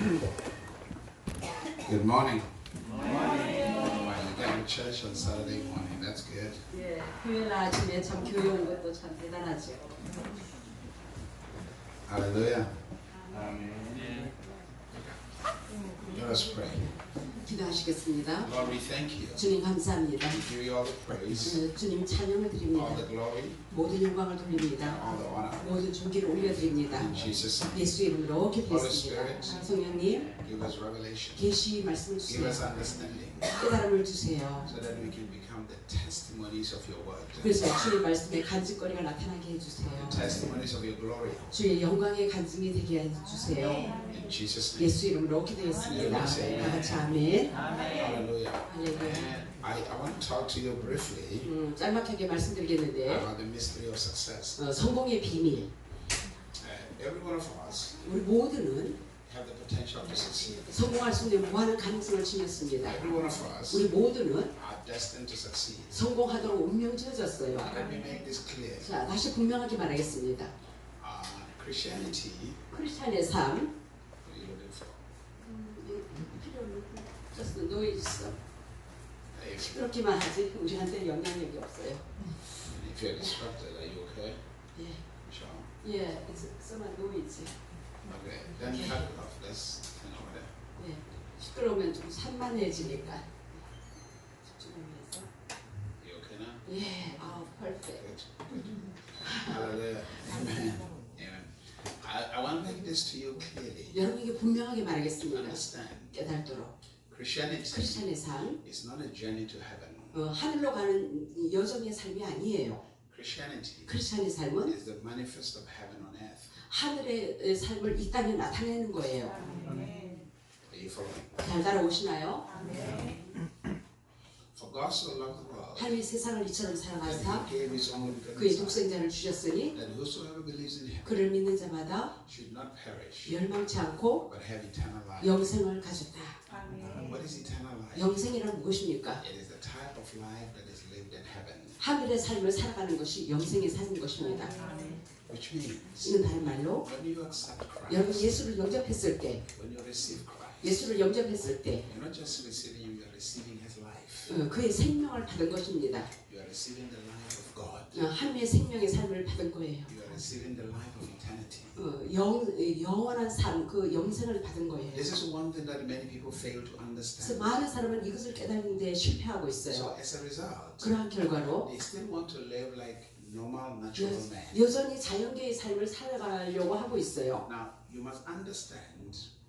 Good morning. You got to church on Saturday morning. That's good. 예, 토요일 아침에 참 교회 온 것도 참 대단하죠. Hallelujah. Let us pray. 기도하시겠습니다. Lord, we thank you. 주님 감사합니다. We give you all the praise, 주님 찬양을 드립니다. all the glory, 모든 영광을 돌립니다. all the honor. 모든 존귀를 올려드립니다. In Jesus' name. 예수 이름으로 기도했습니다. Holy Spirit. 성령님, Give us revelation. 계시 말씀을 Give us 주세요. understanding 깨달음을 주세요. so that we can become the testimonies of your word. 그래서 주의 말씀에 간증거리가 나타나게 해주세요. Testimonies of your glory. 주의 영광의 간증이 되게 해주세요. In Jesus' name. 예수 이름으로 기도했습니다. 다 같이 아멘. Hallelujah. 할렐루야. And I want to talk to you briefly 짤막하게 말씀드리겠는데 about the mystery of success. 성공의 비밀. Every one of us 우리 모두는 have the potential to succeed. 성공할 수 있는 무한한 가능성을 지녔습니다. Every one of us 우리 모두는 are destined to succeed. 성공하도록 운명 지어졌어요. Let me make this clear. 자, 다시 분명하게 말하겠습니다. Christianity. 크리스찬의 삶. What are you looking for? 필요 없는 just noise. If 시끄럽기만 하지 우리한테 영향력이 없어요. you're distracted, are you okay? 예, Sure. 예, it's some noise. Okay. Then cut it off. Let's turn over there. 예, 시끄러우면 좀 산만해지니까 집중을 위해서. You okay now? 예, 아우, perfect. Good. Good. Hallelujah. Amen. Amen. I want to make this to you clearly. 여러분에게 분명하게 말하겠습니다. Understand. 깨달도록. Christianity 크리스찬의 삶, is not a journey to heaven. 하늘로 가는 여정의 삶이 아니에요. Christianity 크리스찬의 삶은 is the manifest of heaven on earth. 하늘의 삶을 이 땅에 나타내는 거예요. Are you following? 잘 따라오시나요? For God so loved the world 하나님이 세상을 이처럼 that 사랑하사 He gave His only 그의 begotten Son, 독생자를 주셨으니 that whosoever believes in Him 그를 믿는 자마다 should not perish, 멸망치 않고 but have eternal life. 영생을 가졌다. What is eternal life? 영생이란 무엇입니까? It is the type of life that is lived in heaven, 하늘의 삶을 살아가는 것이 영생에 사는 것입니다. which means 이는 다른 말로 when you accept 여러분 Christ, 예수를 영접했을 때, when you receive Christ, 예수를 영접했을 때 you're not just receiving Him, you are receiving His life. 그의 생명을 받은 것입니다. You are receiving the life of God. 하나님의 생명의 삶을 받은 거예요. You are receiving the life of eternity. 영원한 삶, 그 영생을 받은 거예요. This is one thing that many people fail to 그래서 understand. 많은 사람은 이것을 깨닫는 데 실패하고 So 있어요. as a result, 그러한 결과로 they still want to live like normal, natural men. 여전히 자연계의 삶을 살아가려고 하고 있어요. Now, you must understand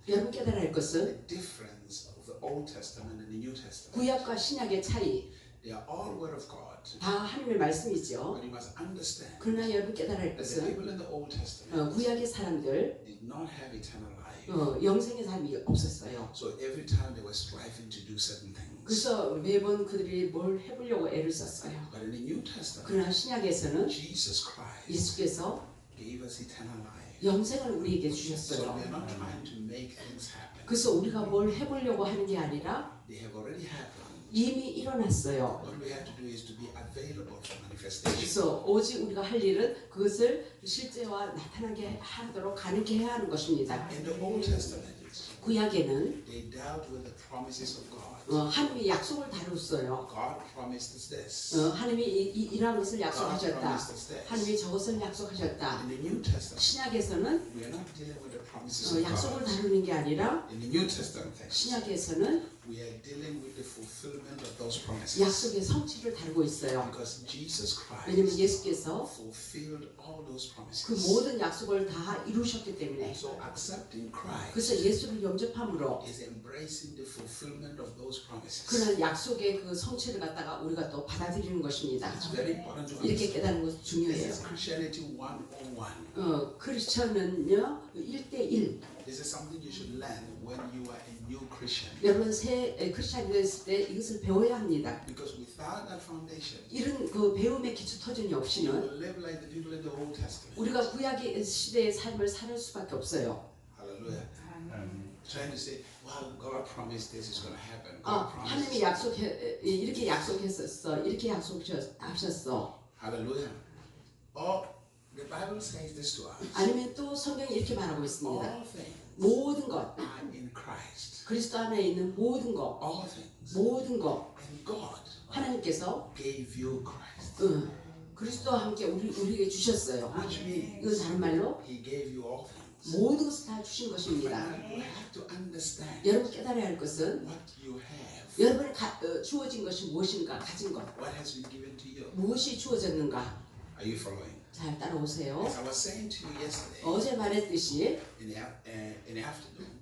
여러분 깨달아야 할 것은 the difference of the Old Testament and the New Testament. 구약과 신약의 차이, They are all Word of God. 다 하나님의 말씀이죠. But you must understand 그러나 여러분 깨달아야 할 that the 것은 people in the Old Testament 구약의 사람들 did not have eternal life. 영생의 삶이 없었어요. So every time they were striving to do certain things. 그래서 매번 그들이 뭘 해보려고 애를 썼어요. But in the New Testament, 그러나 신약에서는 Jesus Christ 예수께서 gave us eternal life. 영생을 우리에게 So 주셨어요. we are not trying to make things happen. 그래서 우리가 뭘 해보려고 하는 게 아니라 They have already happened. 이미 일어났어요. What we have to do is to be available for manifestation. 그래서 오직 우리가 할 일은 그것을 실제와 나타나게 하도록 가능케 해야 하는 것입니다. In the Old Testament, 구약에는 they dealt with the promises of God. 하나님이 약속을 다뤘어요. God promised us this. 하나님이 이러한 것을 God 약속하셨다. promised us this. 하나님이 저것을 약속하셨다. In the New Testament, 신약에서는 we are not dealing with the promises of 약속을 God. 다루는 게 아니라 In the New Testament, 신약에서는 we are dealing with the fulfillment of those promises. 약속의 성취를 다루고 있어요. Because Jesus 왜냐면 Christ 예수께서 fulfilled all those 그 promises. 모든 약속을 다 이루셨기 때문에 So accepting Christ 그래서 예수를 영접함으로 is embracing the fulfillment of those promises. 그런 약속의 그 성취를 갖다가 우리가 또 받아들이는 것입니다. It's very important to 이렇게 understand. 깨닫는 것이 This 중요해요. is Christianity 101. 크리스천은요 1대1. This is something you should learn when you are a new Christian. 여러분 새 크리스천이 됐을 때 이것을 배워야 합니다. Because without that foundation, 이런 그 배움의 기초 터전이 you 없이는 will live like the people in the Old Testament. 우리가 구약의 시대의 삶을 살 수밖에 없어요. Hallelujah. Trying to say, well, God promised this is going to happen. God promised. 하나님이 이렇게 약속했었어. 이렇게 약속하셨어. Hallelujah. Or The Bible says this to us. 아니면 또 성경이 이렇게 말하고 있습니다. All things 모든 것, are in Christ. 그리스도 안에 있는 모든 것, All things. 모든 것, And God 하나님께서 gave you Christ. 그리스도와 함께 우리에게 주셨어요. Which means 이건 다른 말로 He gave you all things. 모든 것을 다 주신 But 것입니다. you have to understand 여러분 깨달아야 할 것은 what you have. 여러분이 주어진 것이 무엇인가, 가진 것, What has been given to you. 무엇이 주어졌는가. Are you following? 잘 따라오세요. As I was saying to you yesterday 어제 말했듯이 in the afternoon,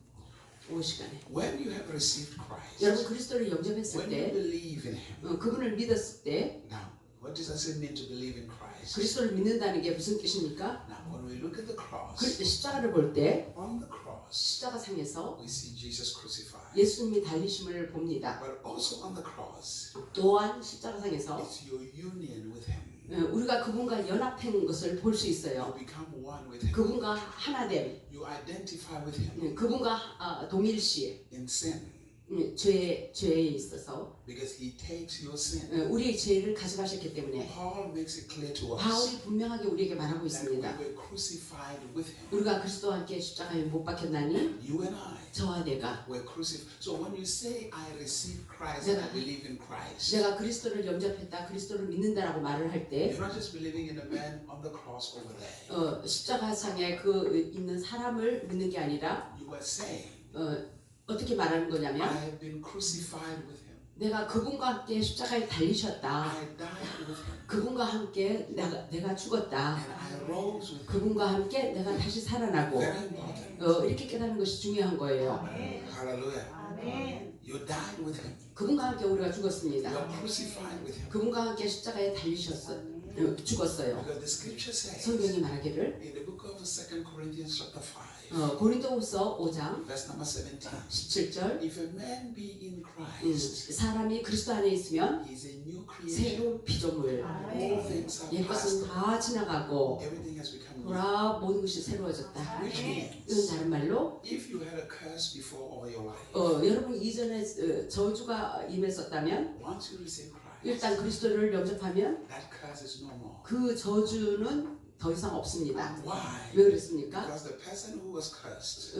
오후 시간에 when you have received Christ, 여러분 그리스도를 영접했을 when you 때, believe in Him. 그분을 믿었을 때, Now, what does it mean to believe in Christ? 그리스도를 믿는다는 게 무슨 뜻입니까? Now, when we look at the cross, 십자가를 볼 때 on the cross, 십자가 상에서 we see Jesus crucified. 예수님이 달리심을 봅니다. But also on the cross, 또한 십자가 상에서 it's your union with Him. 우리가 그분과 연합한 것을 볼 수 You 있어요. become one with Him. 그분과 하나됨, You identify with Him 그분과 동일시, in sin 죄에 있어서 because He takes your sin. 우리의 죄를 가져가셨기 때문에 Paul makes it clear to us 바울이 분명하게 우리에게 말하고 that we 있습니다. were crucified with Him. 우리가 그리스도와 함께 십자가에 못 박혔나니 You and I 저와 내가 were crucified. So when you say, I receive Christ and I believe in Christ, 내가 그리스도를 영접했다, 그리스도를 믿는다라고 말을 할 때 you're not just believing in a man on the cross over there. 십자가상에 있는 사람을 믿는 게 아니라 You are saying, 어떻게 말하는 I 거냐면 have been crucified with Him. 내가 그분과 함께 십자가에 달리셨다. I died with Him. 그분과 함께 내가 죽었다. And I rose with Him. 그분과 함께 내가 다시 살아나고 Very important. 이렇게 깨닫는 것이 중요한 거예요. Hallelujah. You died with Him. 그분과 함께 우리가 You 죽었습니다. are crucified with Him. 그분과 함께 십자가에 죽었어요. Because the scripture says 성경이 말하기를 in the book of 2 Corinthians chapter 5, 고린도후서 5장 verse number 17, 17절 if a man be in Christ, 사람이 그리스도 안에 있으면 he is a new creation. 새로운 피조물, All things are 옛것은 past. 다 지나가고 Everything has become new. 보라 모든 것이 새로워졌다. Which 이건 means, 다른 말로 if you had a curse before over your life, 여러분 이전에 저주가 임했었다면 once you receive Christ, 일단 그리스도를 영접하면 that curse is no more. 그 저주는 더 이상 없습니다. Why? 왜 그랬습니까? Because the person who was cursed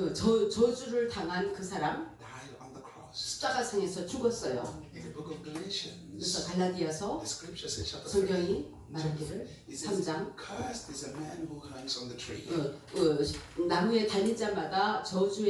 저주를 당한 그 사람 died on the cross. 십자가상에서 죽었어요. In the book of 그래서 Galatians, 갈라디아서 the scripture says, chapter 3, 성경이 말하기를 it says, 3장 cursed is a man who hangs on the tree. 나무에 달린 자마다 저주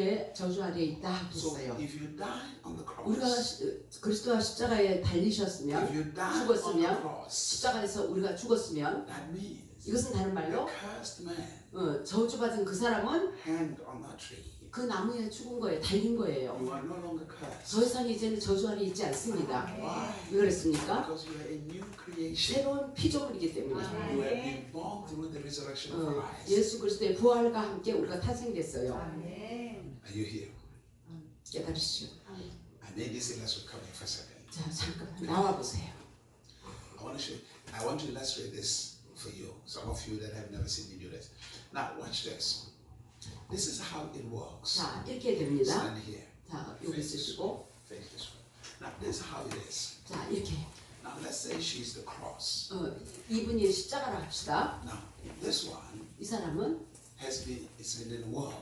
아래에 있다 So 그랬어요. if you died on the 우리가 cross, 그리스도와 십자가에 if 달리셨으면 you died on the 죽었으면 cross, 십자가에서 우리가 죽었으면 that means 이것은 다른 the 말로 cursed man 저주받은 그 사람은 hanged on that tree. 그 나무에 죽은 거예요. 달린 거예요. You are no longer 더 cursed. 이상 이제는 저주 아래 있지 않습니다. Why? 왜 그랬습니까? Because you are a new creation. 새로운 피조물이기 때문에 You have been born through the resurrection of Christ. 예수 그리스도의 부활과 함께 우리가 탄생됐어요. Are you here? 깨달으시죠? I made this illustration come here for a second. 자 잠깐만 나와 보세요. I want to illustrate this for you. Some of you that have never seen me do this. Now watch this. This is how it works. 자 이렇게 됩니다. Stand here. 자 여기 쓰시고 Face this way. Now this is how it is. 자 이렇게 Now let's say she's the cross. 이분이 십자가를 합시다. Now this one 이 사람은 has been in the world,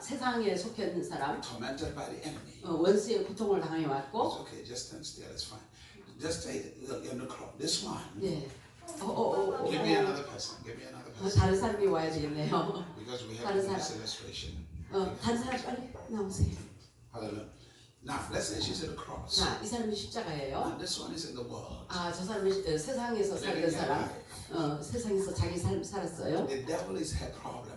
세상에 속해 있는 사람, tormented by the enemy. 원수의 고통을 당해 It's 왔고, okay, just stand still, it's fine. Just say you're in the cross. This one. 네. Give me another person. Give me another person. 다른 사람이 와야 되겠네요. Because we have to do 다른 this 사람. illustration. 다른 사람 빨리 나오세요. Hallelujah. Now let's say she's in the cross. 자, 이 사람이 십자가예요. And this one is in the world. 아, 저 사람이 세상에서 살던 사람, 세상에서 자기 삶 살았어요. The devil is her problem.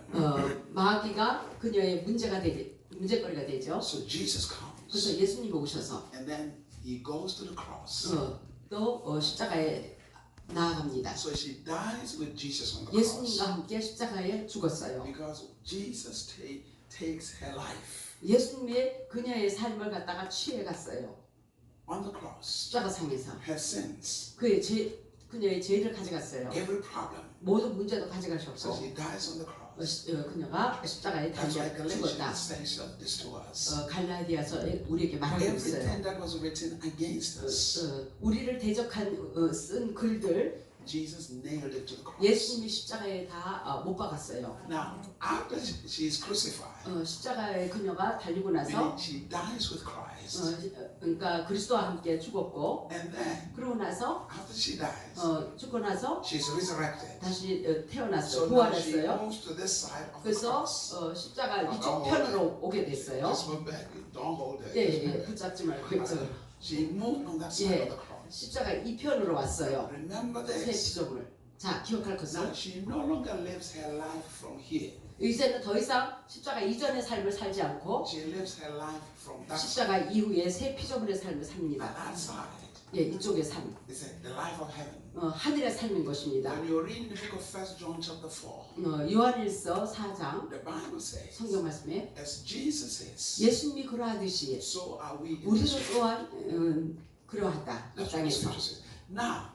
마귀가 그녀의 문제거리가 되죠. So Jesus 그래서 comes. 예수님이 오셔서 And then he goes to the cross. 또 십자가에 나아갑니다. So she dies with Jesus on the cross. 예수님과 함께 십자가에 죽었어요. Because Jesus takes her life 예수님이 그녀의 삶을 갖다가 취해 갔어요. on the cross. 십자가상에서 Her sins, 그녀의 죄를 가져갔어요. every problem. 모든 문제도 So 가져가셨고 she dies on the cross. 그녀가 십자가에 That's why 달려 죽었다. Galatians says this to us. 갈라디아서 우리에게 말하고 있어요. Everything that was written against us, 우리를 대적한 쓴 글들 Jesus nailed it to the cross. 예수님이 십자가에 다 못 박았어요. Now, after she is crucified, 십자가에 그녀가 달리고 나서 meaning she dies with Christ, 그러니까 그리스도와 함께 죽었고 and then 그러고 나서 after she dies, 죽고 나서 she's resurrected. 다시 태어났어요. So now she 부활했어요. moves to this side of the 그래서 cross. 십자가 이쪽 편으로 오게 됐어요. Just move back. Don't hold it. 예, 붙잡지 말고 이쪽으로. She moved on that side of the cross. 십자가 이 편으로 왔어요. Remember 새 this. 피조물. 자, 기억할 Now 것은 she no longer lives her life from here. 이제는 더 이상 십자가 이전의 삶을 살지 않고 She lives her life from that side. 십자가 이후에 새 피조물의 삶을 And 삽니다. that side 예, 이쪽의 삶. is the life of heaven. 하늘의 삶인 것입니다. When you read the book of 1 John chapter 4, 요한일서 4장 the Bible says, 성경 말씀에 as Jesus is, 예수님이 그러하듯이 so are we in 우리도 this world. 또한 그러하다. 이 That's what the 땅에서. scripture says. Now,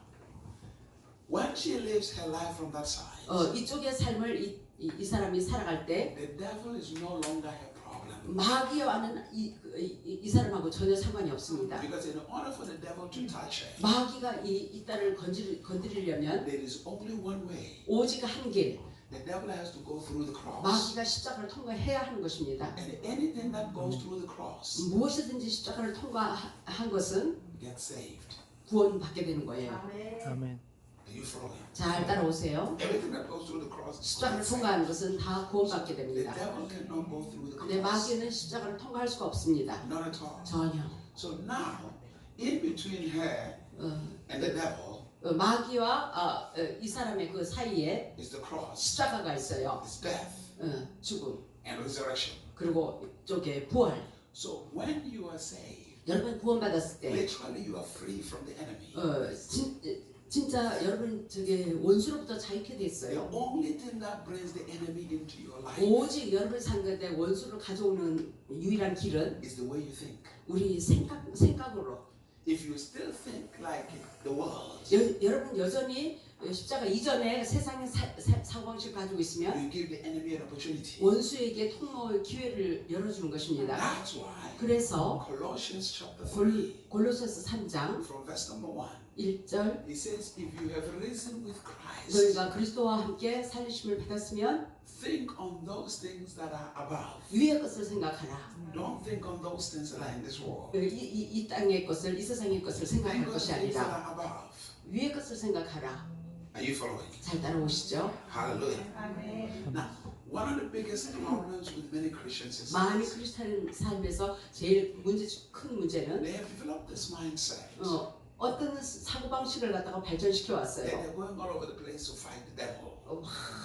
when she lives her life from that side, 이쪽의 삶을 이 사람이 살아갈 때 the devil is no longer her problem. 마귀와는 이 사람하고 전혀 상관이 없습니다. Because in order for the devil to touch her, 마귀가 이 딸을 건드리려면 there is only one way. 오직 한 길, The devil has to go through the cross. 마귀가 십자가를 통과해야 하는 것입니다. And anything that goes through the cross 무엇이든지 십자가를 통과한 것은 gets saved. 구원받게 되는 거예요. 아멘. Are you following? 잘 따라오세요. Everything that goes through the cross is 십자가를 gets saved. 통과하는 것은 다 구원받게 The 됩니다. devil cannot go through the 근데 cross. 마귀는 십자가를 통과할 수가 없습니다. Not at all. 전혀. So now, in between her and the devil 마귀와 이 사람의 그 사이에 is the cross, 십자가가 있어요. is death 죽음 and resurrection. 그리고 이쪽에 부활. So when you are saved, 여러분 구원받았을 때 literally you are free from the enemy. 진짜 여러분 저게 원수로부터 자유케 The 됐어요. only thing that brings the enemy into your life 오직 여러분 상대에 원수를 가져오는 유일한 길은 is the way you think. 우리 생각으로. If you still think like the world, 여러분 여전히 십자가 이전에 세상의 사고방식을 가지고 있으면 you give the enemy an opportunity. 원수에게 통로의 기회를 열어주는 것입니다. That's why 그래서 Colossians chapter 3 골로새서 3장 from verse number 1, 1절 it says, if you have risen with Christ, 너희가 그리스도와 함께 살리심을 받았으면 think on those things that are above. 위의 것을 생각하라. Don't think on those things that are in this world. 이 땅의 것을 이 세상의 것을 생각할 Think on 것이 the things that 아니라 are above. 위의 것을 생각하라. Are you following? 잘 따라오시죠? Hallelujah. Now, one of the biggest problems with many Christians is 많은 this. 크리스찬 삶에서 제일 큰 문제는 They have developed this mindset 어떤 사고방식을 갖다가 발전시켜 that 왔어요. they're going all over the place to fight the devil.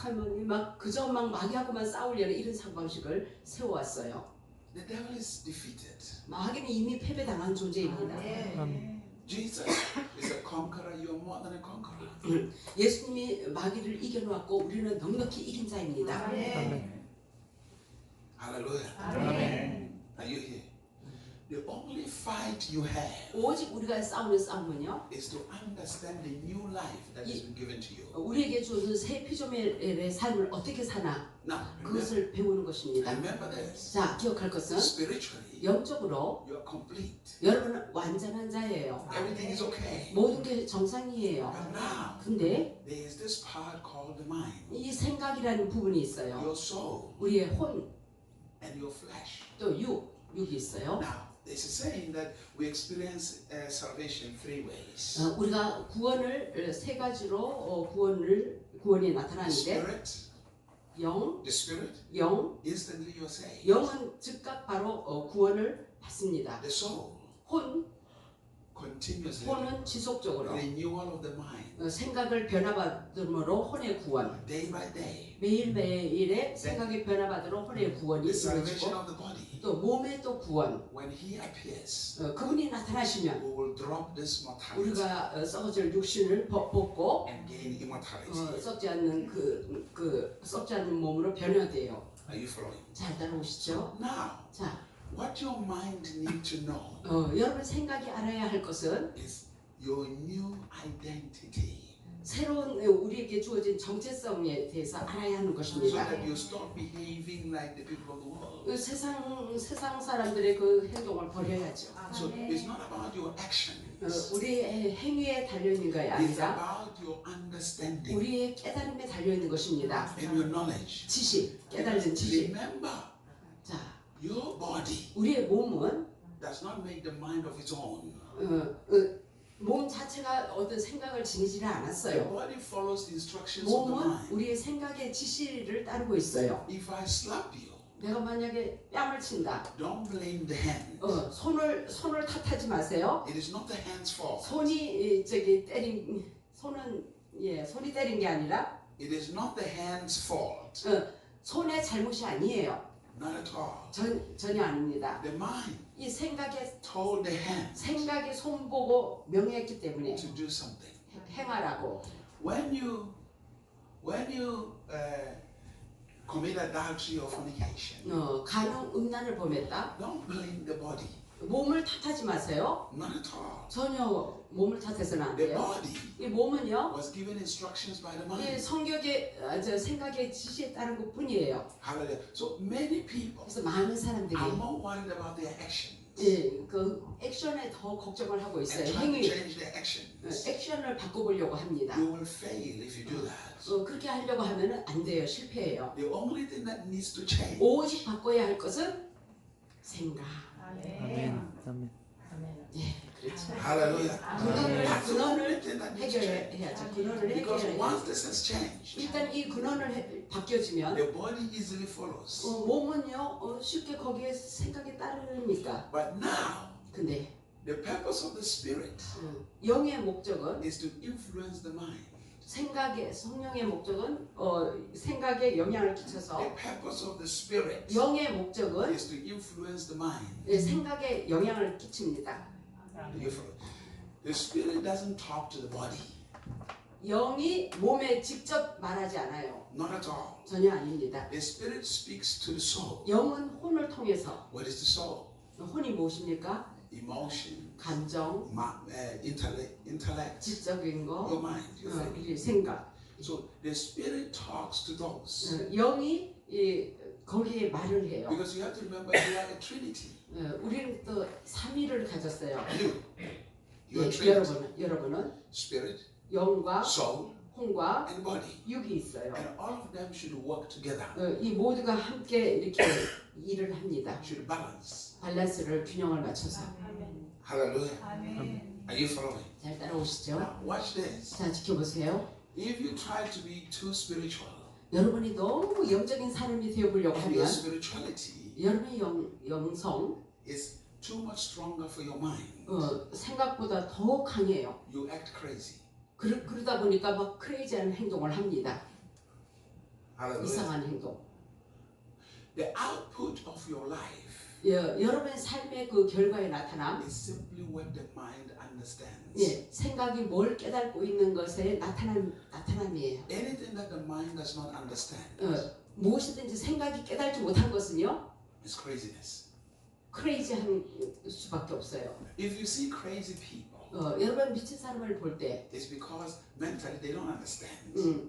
할머니 그저 마귀하고만 싸우려는 이런 사고방식을 세워왔어요. The devil is defeated. 마귀는 이미 패배당한 존재입니다. 아멘. Jesus is a conqueror. You are more than a conqueror. 예수님이 마귀를 이겨놓았고 우리는 넉넉히 이긴 자입니다. 아멘. Hallelujah. 아멘. Are you here? The only fight you have 오직 우리가 싸우는 싸움은요. is to understand the new life that has been given to you. 우리에게 주어진 새 피조물의 삶을 어떻게 사나 Now, 그것을 배우는 것입니다. remember this. 자, 기억할 것은 Spiritually, 영적으로 you are complete. 여러분은 완전한 자예요. Everything is okay. 모든 게 정상이에요. But now, 근데 there is this part called the mind, 이 생각이라는 부분이 있어요. your soul, 우리의 혼, and your flesh. 또 육이 있어요. Now, there's a saying that we experience salvation three ways. 우리가 구원을 세 가지로 구원이 나타나는데 Spirit, 영, the spirit, instantly you're saved. 영은 즉각 바로 구원을 받습니다. The soul, continuously, 혼은 지속적으로 renewal of the mind, 생각을 변화받음으로 혼의 구원, day by day. 매일매일의 생각이 변화받으로 혼의 구원이 The salvation 이루어지고 of the body. 또 몸의 또 구원, When He appears, 그분이 나타나시면 we will drop this mortality 우리가 썩어질 육신을 벗고 and gain immortality. 썩지 않는 썩지 않는 몸으로 변화돼요. Are you following? 잘 따라오시죠? Now, 자, what your mind need to know 여러분 생각이 알아야 할 것은 is your new identity. 새로운 우리에게 주어진 정체성에 대해서 알아야 하는 so 것입니다. that you stop behaving like the people of the world. 그 세상 사람들의 그 행동을 버려야죠. So it's not about your actions. 우리의 행위에 달려 있는 것이 It's 아니라 about your understanding 우리의 깨달음에 달려 있는 것입니다. and your knowledge. 지식, 깨달은 지식. Remember, 자, your body 우리의 몸은 does not make the mind of its own. 몸 자체가 어떤 생각을 지니지를 Your 않았어요. body follows the instructions of the 몸은 mind. 우리의 생각의 지시를 따르고 있어요. If I slap you, 내가 만약에 뺨을 친다. don't blame the hand. 손을 탓하지 마세요. It is not the hand's fault. 손이 손이 때린 게 아니라 It is not the hand's fault. 손의 잘못이 아니에요. Not at all. 전혀 아닙니다. The mind 이 생각에 told the hand 생각이 손 보고 명했기 때문에 to do something. 행하라고. When you commit adultery or fornication, 간음 음란을 범했다. don't blame the body. 몸을 탓하지 마세요. Not at all. 전혀 몸을 탓해서는 안 The 돼요. body 이 몸은요. was given instructions by the 이 mind. 성격의 생각의 지시에 따른 것뿐이에요. Hallelujah. So many people 그래서 많은 사람들이 are more worried about their actions 그 액션에 더 걱정을 하고 있어요. and trying to 행위 change their actions. 액션을 바꿔보려고 합니다. You will fail if you do that. 그렇게 하려고 하면은 안 돼요. 실패해요. The only thing that needs to change 오직 바꿔야 할 것은 생각. 아멘. 아멘. 예, 그렇죠. Hallelujah. 근원을 That's the only thing that needs to change. 해결해야죠. 근원을 Because 해결해야 once this has changed, 일단 이 근원을 바뀌어지면 the body easily follows. 몸은요 쉽게 거기에 생각이 따르니까. But now, 근데 the purpose of the Spirit 영의 목적은 is to influence the mind. 성령의 목적은 생각에 영향을 끼쳐서 The purpose of the Spirit 영의 목적은 is to influence the mind. 생각에 영향을 끼칩니다. Do you follow? The Spirit doesn't talk to the body. 영이 몸에 직접 말하지 않아요. Not at all. 전혀 아닙니다. The Spirit speaks to the soul. 영은 혼을 통해서 What is the soul? 혼이 무엇입니까? Emotion, 감정, intellect, 지적인 your 거, mind, your thinking. 우리 생각. So the Spirit talks to those. 영이 거기에 말을 해요. Because you have to remember you are a Trinity. 우리는 또 삼위를 가졌어요. You are Trinity. 여러분은 Spirit, 영과 soul, 혼과 and body. 육이 있어요. And all of them should work together. 이 모두가 함께 이렇게 일을 합니다. Should balance. 밸런스를 균형을 맞춰서. Hallelujah. 아멘. Are you following? 잘 따라오시죠? Now watch this. 자, 지켜보세요. If you try to be too spiritual, 여러분이 너무 영적인 사람이 되어보려고 and your 하면 spirituality 여러분의 영성 is too much stronger for your mind, 생각보다 더 강해요. you act crazy. 그러다 보니까 막 크레이지한 행동을 합니다. Hallelujah. 이상한 행동. The output of your life 여러분의 삶의 그 결과에 나타남, is simply what the mind understands. 생각이 뭘 깨닫고 있는 것의 나타남이에요. Anything that the mind does not understand 무엇이든지 생각이 깨닫지 못한 것은요, is craziness. 크레이지한 수밖에 없어요. If you see crazy people, 여러분 미친 사람을 볼 때, it's because mentally they don't understand.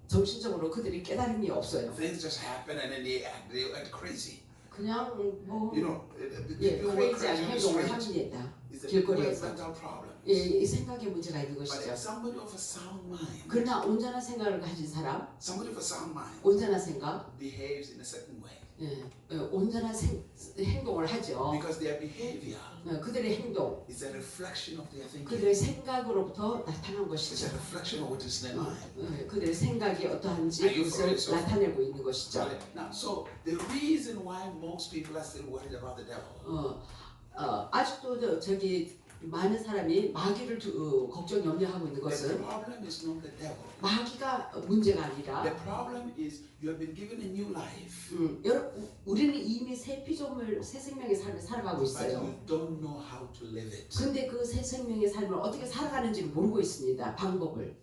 정신적으로 그들이 깨달음이 없어요. Things just happen and then they act crazy. 그냥 뭐 You know, people who are 크레이지한 crazy on the 행동을 street 합니다. is a 길거리에서. mental problem. 이 생각에 문제가 있는 But 것이죠. if somebody of a sound mind, 그러나 온전한 생각을 가진 사람, somebody of a sound mind 온전한 생각, behaves in a certain way 온전한 행동을 하죠. because their behavior 그들의 행동, is a reflection of their thinking. 그들의 생각으로부터 나타난 It's 것이죠. a reflection of what is in their mind. 그들의 생각이 어떠한지 Are you 그것을 following? 나타내고 있는 것이죠. Now, so the reason why most people are still worried about the devil 아직도 저기 많은 사람이 마귀를 걱정 염려하고 있는 the 것은 problem is not the devil. 마귀가 문제가 아니라 The problem is you have been given a new life, 우리는 이미 새 피조물, 새 생명의 삶을 살아가고 but 있어요. you don't know how to live it. 근데 그 새 생명의 삶을 어떻게 살아가는지를 모르고 있습니다. 방법을.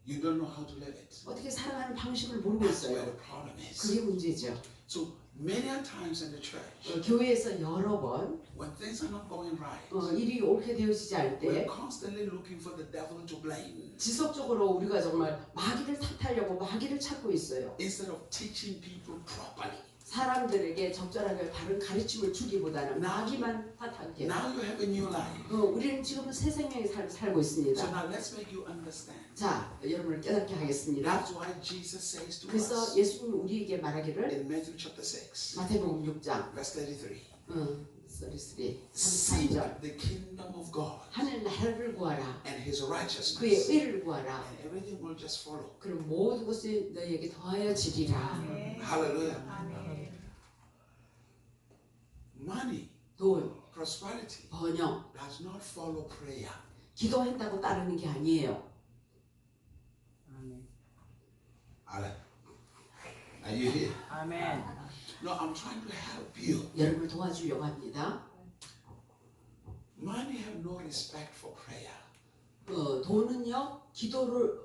You don't know how to live it. 어떻게 살아가는 방식을 모르고 That's where 있어요. the problem is. 그게 문제죠. So many a times in the church, 교회에서 여러 번 when things are not going right, 일이 옳게 되어지지 않을 we're 때 constantly looking for the devil to blame. 지속적으로 우리가 정말 마귀를 탓하려고 마귀를 찾고 있어요. Instead of teaching people properly. 사람들에게 적절하게 바른 가르침을 주기보다는 마귀만 탓하게. Now you have a new life. 우리는 지금은 새 생명의 삶을 살고 So 있습니다. now let's make you understand. 자, 여러분을 깨닫게 하겠습니다. That's why Jesus says to 그래서 us 예수님이 우리에게 말하기를 in Matthew chapter 6, 마태복음 6장 verse 33. 33, Seek 33절 the kingdom of God 하늘 나라를 구하라. and his 그의 righteousness, 의를 구하라. and everything will just follow. 그럼 모든 것이 너희에게 더하여지리라. Hallelujah. 아멘. Money, 돈, prosperity 번영, does not follow prayer. 기도한다고 따르는 게 아니에요. 아멘. Are you here? 아멘. No, I'm trying to help you. 여러분을 도와주려고 합니다. Money have no respect for prayer. 돈은요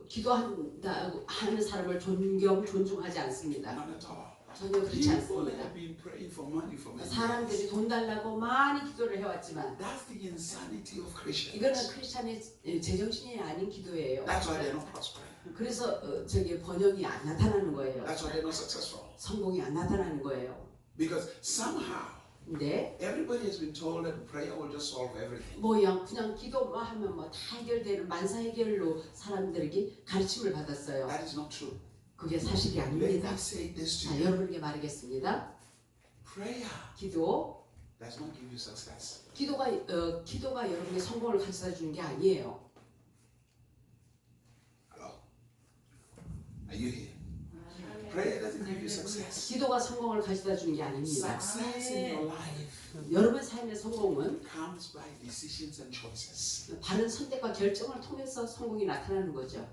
기도한다고 하는 사람을 존중하지 않습니다. Not at all. 전혀 그렇지 People 않습니다. have been praying for money for many 사람들이 years. 돈 달라고 많이 기도를 해왔지만 That's the insanity of Christians. 이거는 크리스찬의 제정신이 아닌 기도예요. That's why they're not prospering. 그래서 저기 번영이 안 나타나는 거예요. That's why they're not successful. 성공이 안 나타나는 거예요. Because somehow 근데 everybody has been told that prayer will just solve everything. 그냥 기도만 하면 뭐 다 해결되는 만사 해결로 사람들에게 가르침을 받았어요. That is not true. 그게 사실이 Let 아닙니다. me say this to 자, you. 여러분에게 말하겠습니다. Prayer 기도 does not give you success. 기도가 여러분의 성공을 가져다 주는 게 아니에요. Hello? Are you here? Prayer doesn't give you success. 기도가 성공을 가져다 주는 게 아닙니다. Success in your life 여러분 삶의 성공은 comes by decisions and choices. 바른 선택과 결정을 통해서 성공이 나타나는 거죠.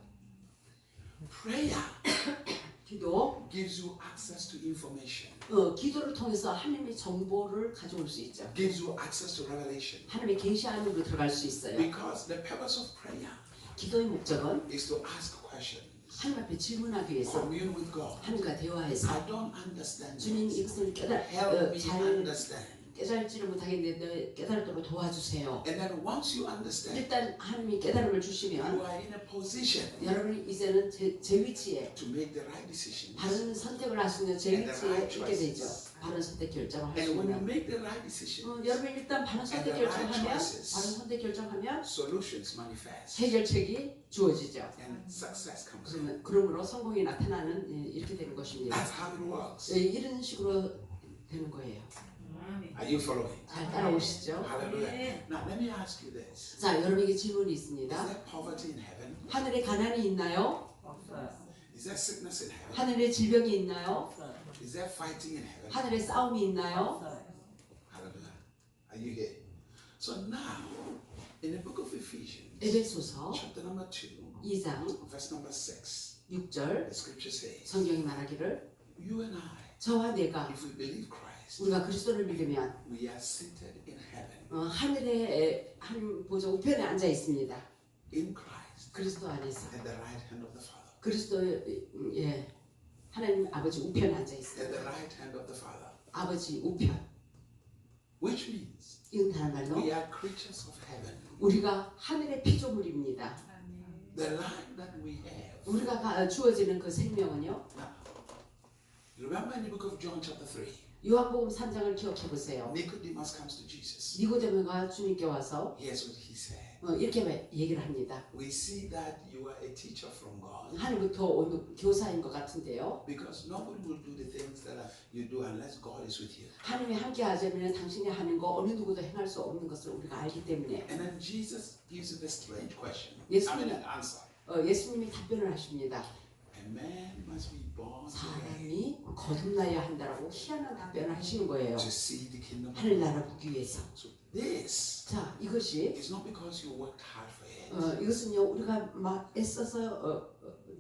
Prayer 기도, gives you access to information, 기도를 통해서 하나님의 정보를 가져올 수 있죠. gives you access to revelation. 하나님의 계시 안으로 들어갈 수 있어요. Because the purpose of prayer 기도의 목적은 is to ask questions, 하나님 앞에 질문하기 위해서 commune with God. 하나님과 대화해서 I don't understand 주님 this. 이것을 Help me 잘 understand. 깨달지를 못하겠는데 깨달도록 도와주세요. And then once you understand, 일단 하나님이 깨달음을 you 주시면 are in a position 여러분이 이제는 제 위치에 to make the right decisions. 바른 선택을 할 수 있는 제 위치에 있게 되죠. 바른 선택 결정을 할 수 And when you 있는. make the right decisions, 여러분이 일단 바른 선택 And the right 결정하면 choices. 바른 선택 결정하면 solutions manifest 해결책이 주어지죠. and success comes in. 그러므로 성공이 나타나는 이렇게 되는 것입니다. That's how it works. 이런 식으로 되는 거예요. Are you following? 잘 따라오시죠? Hallelujah. Now let me ask you this. 자, 여러분에게 질문이 Is 있습니다. there poverty in heaven? 하늘에 가난이 있나요? 없어요. Is there sickness in heaven? 하늘에 질병이 있나요? 없어요. Is there fighting in heaven? 하늘에 싸움이 있나요? 없어요. Hallelujah. Are you here? So now, in the book of Ephesians, 에베소서 chapter number 2, 2장 verse number 6, 6절 the scripture says, 성경이 말하기를 you and I, 저와 내가 if we believe Christ, 우리가 그리스도를 믿으면 we are seated in heaven 하늘의 한 보좌 우편에 앉아 있습니다. in Christ 그리스도 안에서 at the right hand of the Father. 그리스도의 하나님 아버지 우편에 앉아 At 있어요. the right hand of the Father. 아버지 우편. Which means 이건 다른 말로 we are creatures of heaven. 우리가 하늘의 피조물입니다. The life that we have. 우리가 주어지는 그 생명은요. Now, remember in the book of John chapter 3, 요한복음 3장을 기억해 보세요. Nicodemus comes to Jesus. 니고데모가 주님께 와서 Here's what he said. 이렇게 얘기를 합니다. We see that you are a teacher from God. 하늘부터 온 교사인 것 같은데요. Because nobody will do the things that you do unless God is with you. 하나님이 함께 하자면 당신이 하는 거 어느 누구도 행할 수 없는 것을 우리가 알기 때문에 And then Jesus gives you this strange question. Yes, I mean ma'am. an answer. 예수님이 답변을 하십니다. A man must be born again 사람이 거듭나야 한다라고 희한한 답변을 하시는 거예요. to see the kingdom of 하늘나라 보기 위해서. So this 자, 이것이 is not because you worked hard for it. 이것은요 우리가 막 애써서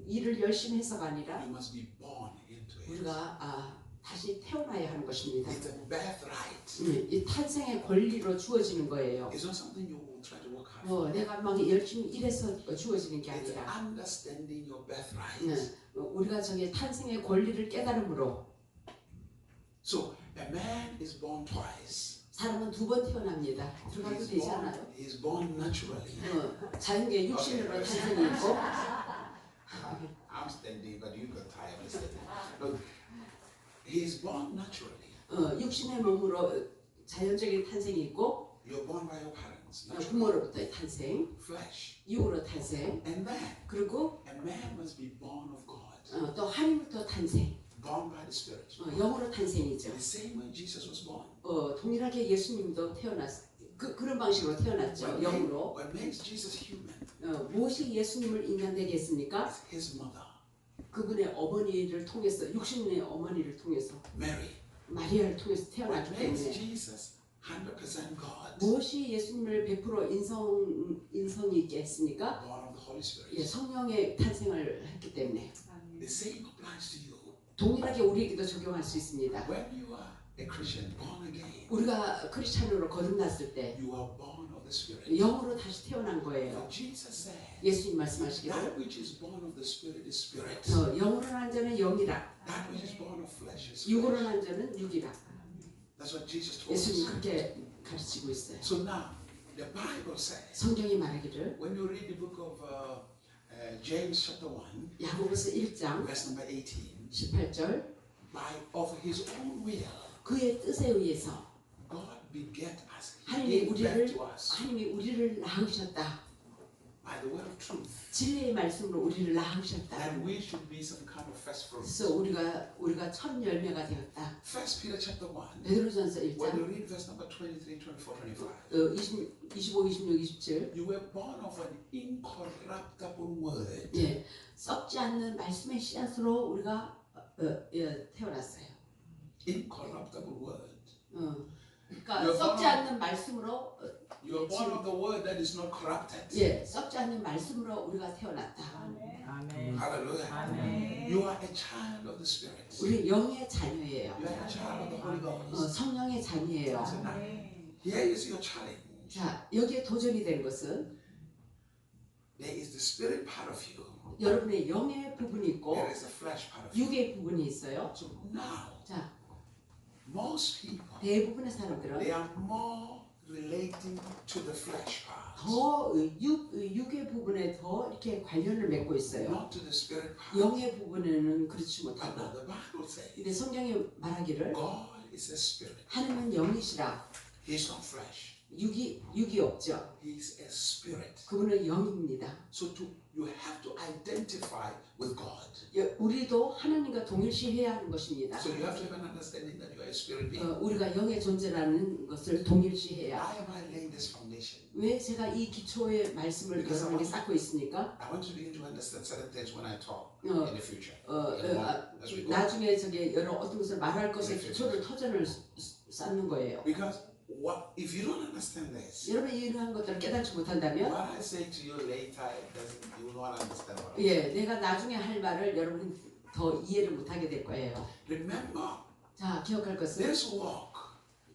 일을 열심히 해서가 아니라 You must be born into it. 우리가 다시 태어나야 하는 것입니다. It's a birthright. 이 탄생의 권리로 주어지는 거예요. It's not something you try to work hard. 내가 막 열심히 일해서 주어지는 게 It's 아니라 understanding your birthright. 우리가 저기 탄생의 권리를 깨달음으로 So a man is born twice. 사람은 두 번 태어납니다. 들어가도 되지 않아요? He's born naturally. 자연계 육신으로 탄생이 있고 I'm standing, but you got tired of standing. Look, he's born naturally. 육신의 몸으로 자연적인 탄생이 있고 You're born by your parents, naturally. 부모로부터의 탄생, Flesh. 육으로 탄생, And then 그리고 a man must be born of God, 또 하나님부터 탄생, born by the Spirit. 영으로 탄생이죠. The same way Jesus was born. 동일하게 예수님도 그런 방식으로 태어났죠. 영으로. What makes Jesus human 무엇이 예수님을 인간되게 했습니까? is his mother, 그분의 어머니를 통해서 육신의 어머니를 통해서 Mary. 마리아를 통해서 What 태어났기 makes 때문에 Jesus 100% God, 무엇이 예수님을 100% 인성이 있게 했습니까? born of the Holy Spirit. 예, 성령의 탄생을 했기 때문에 The same applies to you. 동일하게 우리에게도 적용할 수 있습니다. When you are a Christian, born again, 우리가 크리스찬으로 거듭났을 때 you are born of the Spirit. 영으로 다시 태어난 For 거예요. Jesus said, 예수님 말씀하시기를 that which is born of the Spirit is Spirit. 영으로 난 자는 영이라 That which is born of flesh is 육으로 flesh. 난 자는 육이라. That's what Jesus told 예수님 us. 그렇게 가르치고 있어요. So now, the Bible says, 성경이 말하기를 when you read the book of James chapter 1, 야고보서 1장 verse number 18, 18절 by of his own will, 그의 뜻에 의해서 God beget us. He 하나님이 gave 우리를 birth to us 낳으셨다. by the word of truth. 진리의 말씀으로 우리를 낳으셨다. That we should be some kind of first fruits. 그래서 우리가 첫 열매가 되었다. First Peter chapter 1, 베드로전서 when 1장 you read verse number 23, 24, 25, 25, 26, 27 you were born of an incorruptible word. 예, 썩지 않는 말씀의 씨앗으로 우리가 태어났어요. Incorruptible word. 그러니까 썩지 않는 말씀으로 You are born of the word that is not corrupted. 예, 썩지 않는 말씀으로 우리가 태어났다. 아멘. Hallelujah. 아멘. You are a child of the Spirit. 우리 영의 자녀예요. You are a child of the Holy Ghost. 성령의 자녀예요. So now, here is your challenge. 자, 여기에 도전이 된 것은 There is the spirit part of you. 여러분의 영의 부분이 있고 There is the flesh part of you. 육의 부분이 있어요. So now, 자, most people, 대부분의 사람들은 they are more relating to the flesh part, 더 육의 부분에 더 이렇게 관련을 맺고 있어요. not to the spirit part. 영의 부분에는 그렇지 But 못하고. now the Bible says 근데 성경이 말하기를 God is a spirit. 하나님은 영이시라. He's not flesh. 육이 없죠. He's a spirit. 그분은 영입니다. So you have to identify with God. 우리도 하나님과 동일시해야 하는 것입니다. So you have to have an understanding that you are a spirit being. 우리가 영의 존재라는 것을 동일시해야. Why am I laying this foundation? 왜 제가 이 기초의 말씀을 여러분에게 쌓고 있습니까? I want you to begin to understand certain things when I talk 어, in the future. In a moment, as we go. 나중에 저기 여러 어떤 것을 말할 것의 기초를 터전을 쌓는 거예요. Because if you don't understand this, 여러분이 이러한 것들을 깨닫지 못한다면 what I say to you later, you will not understand what I'm 예, 내가 나중에 할 말을 여러분이 더 이해를 못하게 될 거예요. Remember, 자, 기억할 것은 this walk,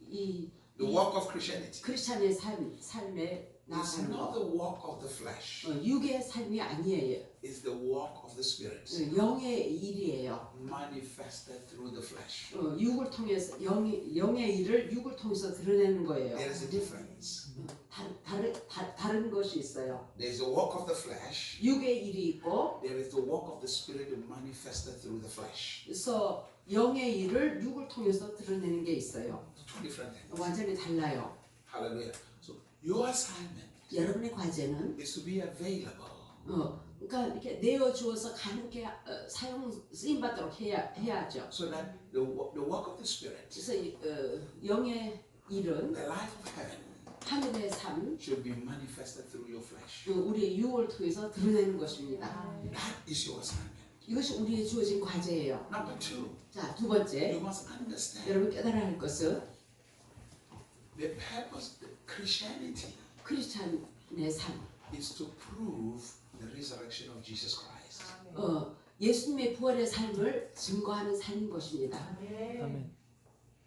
이 the walk of Christianity, 크리스찬의 삶에 is 나아가는 not 것, the walk of the flesh. 육의 삶이 아니에요. It's the walk of the spirit, 영의 일이에요. manifested through the flesh. 육을 통해서 영의 일을 육을 통해서 드러내는 거예요. There is a difference. 다른 것이 있어요. There is the walk of the flesh. 육의 일이 있고, There is the walk of the spirit manifested through the flesh. 그래서 영의 일을 육을 통해서 드러내는 게 있어요. Two different things. 완전히 달라요. Hallelujah. So your assignment 여러분의 과제는 is to be available 그러니까 이렇게 내어 주어서 가능하게 쓰임 받도록 해야죠. so that the work of the spirit, 그래서 영의 일은 the life of heaven, 하늘의 삶, should be manifested through your flesh. 우리의 육을 통해서 드러내는 것입니다. That is your assignment. 이것이 우리의 주어진 과제예요. Number two, 자, 두 번째, you must understand 여러분 깨달아야 할 것은 the purpose of Christianity 크리스찬의 삶, is to prove the resurrection of Jesus Christ. 예수님의 부활의 삶을 증거하는 삶인 것입니다. 아멘.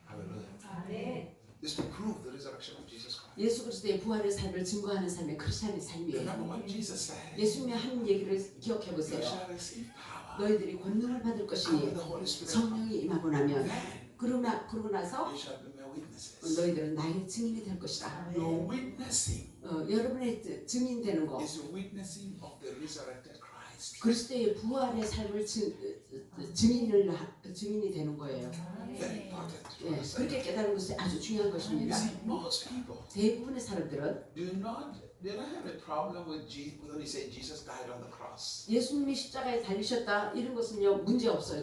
Hallelujah. Is to prove the resurrection of Jesus Christ. 예수 그리스도의 부활의 삶을 증거하는 삶이 크리스천의 삶이에요. Remember what Jesus said. 예수님이 한 얘기를 기억해 You 보세요. shall receive power. 너희들이 권능을 받을 Come 것이니 with the Holy Spirit. 성령이 임하고 나면 Then 그러고 나서 you shall be my witnesses. 너희들은 나의 증인이 될 것이다. Your witnessing 여러분의 증인 되는 거. is witnessing of the resurrected Christ. 그리스도의 부활의 삶을 증인이 되는 거예요. Very important to 예, understand. 그렇게 깨달은 것이 아주 중요한 You 것입니다. see, most people 대부분의 사람들은 they don't have a problem with when he said Jesus died on the cross. 예수님이 십자가에 달리셨다 이런 것은요 문제 없어요.